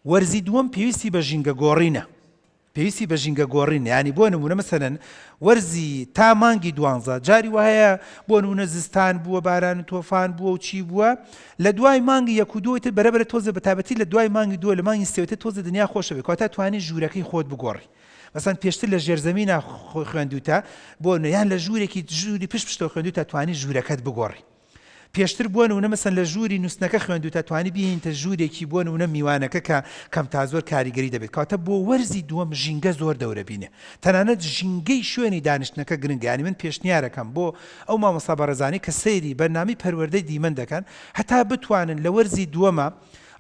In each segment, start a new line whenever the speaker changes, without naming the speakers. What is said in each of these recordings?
وەرزی دووەم پێویستی بە ژینگە گۆڕینە. پێویستی بە ژینگە گۆڕین، ینی بۆ نمونە مەسەلەن وەرزی تا مانگی 12 جاری وایە بۆ نمونە زستان بووە، باران و تۆفان بووە و چی بووە، لە دوای مانگی یەک و دووەتر بەرەبەر تۆزە بەتابەتی لە دوای مانگی دووە لە مانگی سێوەتر تۆزە دنیا خۆشە بێت، کاتە توانێت ژوورەکەی خۆت بگۆڕی. مەسەن پێشتر لە ژێرزەمینە خوێندوتە بۆ یان لە ژوورێکی ژووری پشتەوە خوێندوتە توانی ژوورەکەت بگۆڕی. پێشتر بووە نمونە مەسەن لە ژووری نووسنەکە خوێندوتە توانی بهێنیتە ژوورێکی بۆ نمونە میوانەکە کە کەم تا زۆر کاریگەری دەبێت، کاتە بۆ وەرزی دووەم ژینگە زۆر دەورە بینێ. تەنانەت ژینگەی شوێنی دانیشتنەکە گرنگە. ینی من پێشنیارەکەم بۆ ئەو مامۆستا بەڕێزانی کە سەیری بەرنامەی پەروەردەی دیمەن دەکەن هەتا بتوانن لە وەرزی دووەمە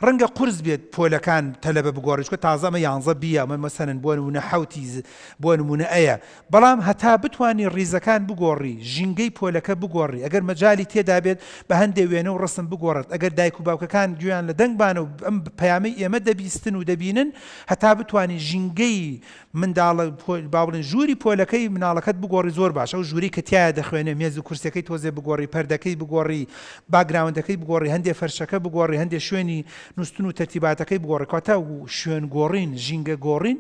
ڕەنگە قورس بێت پۆلەکان تەلەبە بگۆڕی، چکە تازە ئەمە 11 بیە، ئەمە مەسەلەن بۆ نمونە حوتی بۆ نمونە ئەیە، بەڵام هەتا بتوانی ڕیزەکان بگۆڕی، ژینگەی پۆلەکە بگۆڕی، ئەگەر مەجالی تێدا بێت بە هەندێک وێنە و ڕسم بگۆڕێت، ئەگەر دایک و باوکەکان گویان لە دەنگبانە و ئەم پەیامەی ئێمە دەبیستن و دەبینن، هەتا بتوانی ژینگەی منداڵە باڵین ژووری پۆلەکەی مناڵەکەت بگۆڕی زۆر باش. ئەو ژووری کە تایە دەخوێنێ مێز و کورسەکەی تۆزێ بگۆڕی، پەردەکەی بگۆڕی، باگراوندەکەی بگۆڕی، هەندێک فەرشەکە بگۆڕی، هەندێک شوێنی نووسن و تەرتیباتەکەی بگۆڕی، کاتە شوێن گۆڕین، ژینگە گۆڕین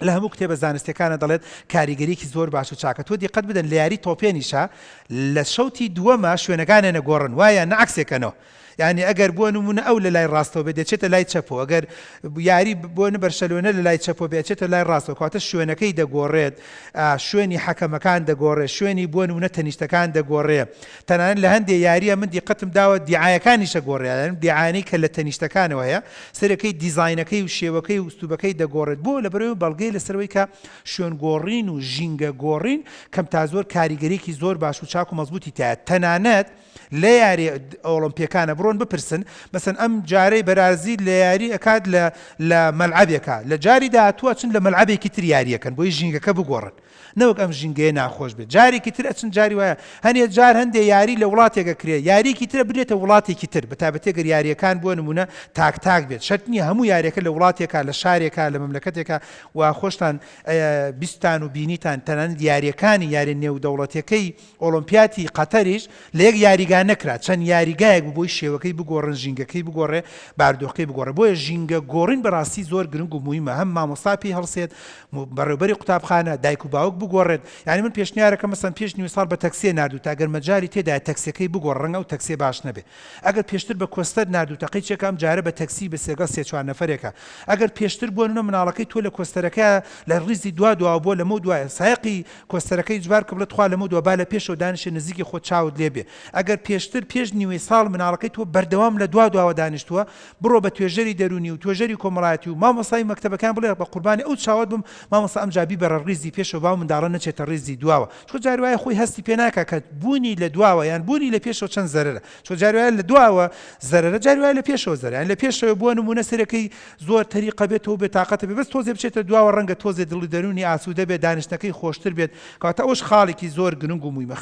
لە هەموو کتێبە زانستیەکانە دەڵێت کاریگەریەکی زۆر باش و چاکە. تۆ دیقەت بدەن لە یاری تۆپێنیشە لە شەوتی دووەمە شوێنەکانە نەگۆڕن، وایە نەعکسێکەنەوە. یعنی ئەگەر بۆ نمونە ئەو لە لای ڕاستەوە بێت دەچێتە لای چەپەوە، ئەگەر یاری بۆ بەرشەلۆنە لە لای چەپەوە بێچێتە لای ڕاستەوە، کاتە شوێنەکەی دەگۆڕێت، شوێنی حەکەمەکان دەگۆڕێت، شوێنی بۆ نمونە تەنیشتەکان دەگۆڕێت. تەنانەت لە هەندێک یاریە من دیقەتم داوە دیعایەکانیشە گۆڕێت، دیعانەی کە لە تەنیشتەکانەوە هەیە سەرەکەی دیزاینەکەی و شێوەکەی و ئوستوبەکەی دەگۆڕێت، بۆ لەبەرەوەی بەڵگەی لەسەرەوەی کە شوێن گۆڕین و ژینگە گۆڕین کەم تا زۆر کاریگەریەکی زۆر باش و چاک و مەزبوطی تایە. تەنانەت لە یاری ئۆلۆمپیەکانە بڕۆن بپرسن، مەسەن ئەم جارەی بەرازیل لە یاری ئەکات لە مەلعەبێکە، لە جاری داهاتووە چن لە مەلعەبێکی تر یاریەکەن بۆی ژینگەکە بگۆڕن، نەوەک ئەم ژینگەیە ناخۆش بێت. جارێکی تر ئەچن جاری وایە هەنێ جار هەندێک یاری لە وڵاتێکە کرێت، یاریکی ترە برێتە وڵاتێکی تر، بەتابەتی گەر یاریەکان بۆ نمونە تاک بێت. شەرت نییە هەموو یاریەکە لە وڵاتێکە، لە شارێکە، لە مەملەکەتێکە و خۆشتان بیستان و بینیتان تەنانەت یاریەکانی یاری نێودەوڵەتیەکەی ئۆلۆمپیاتی قەتەریش لە یەک یاریگا نەکرا، چەند یاریگایەک بۆی شێوەکەی بگۆڕن، ژینگەکەی بگۆڕێ، باردۆخەکەی بگۆڕێ. بۆیە ژینگە گۆڕین بەڕاستی زۆر گرنگ و موهیمە، هەم مامۆستا پێی هەڵسێت، بەڕێوەبەری قوتابخانە دایک و باوک بگۆڕێت. یعنی من پێشنیارەکەم مەسەن پێش نیوە ساڵ بە تەکسێ نردووتە، ئەگەر مەجاری تێدا تەکسیەکەی بگۆڕ ڕەنگە و تەکسێ باش نەبێت. ئەگەر پێشتر بە کۆستەر نردووتە قەیچێکە ئەم جارە بە تەکسی بە سێگەڵ سێ چوار نەفەرێکە. ئەگەر پێشتر بۆ نمونە مناڵەکەی تۆ لە کۆستەرەکە لە ڕیزی دوا بۆ لەمە دوایە سایقی کۆستەرەکەی جوار کە بڵێت خوا لەمە دووە با لە پێشەوە دانیشە نزیکی خۆت چاوت لێبێ. ئەگەر پێشتر پێش نیوەی ساڵ مناڵەکەی تۆ بەردەوام لە دواوە دانیشتووە، بڕۆ بە توێژەری دەرونی و توێژەری کۆمەڵایەتی و مامۆستای مەکتەبەکان بڵێ بە قوربانی ئەو چاوت بم مامۆستا ئەم جابی بەرە ڕیزی پێشەوە با منداڵە نەچێتە ڕیزی دواوە. چۆ جاری وایە خۆی هەستی پێ ناکە کە بوونی لە دواوە یان بوونی لە پێشەوە چەند زەرەرە. چۆ جاری وایە لە دواوە زەرەرە، جاری وایە لە پێشەوە زەرەرە. یان لە پێشەوە بۆ نمونە سەرەکەی زۆر تەریقە بێتەوە بێتاقەتە بێت، بەس تۆزێ بچێتە دواوە ڕەنگە تۆزێ دڵی دەرونی ئاسوودە بێت، دانیشتەکەی خۆشتر بێت، کاتە ئەوش خاڵێکی زۆر گرنگ و موهیمە.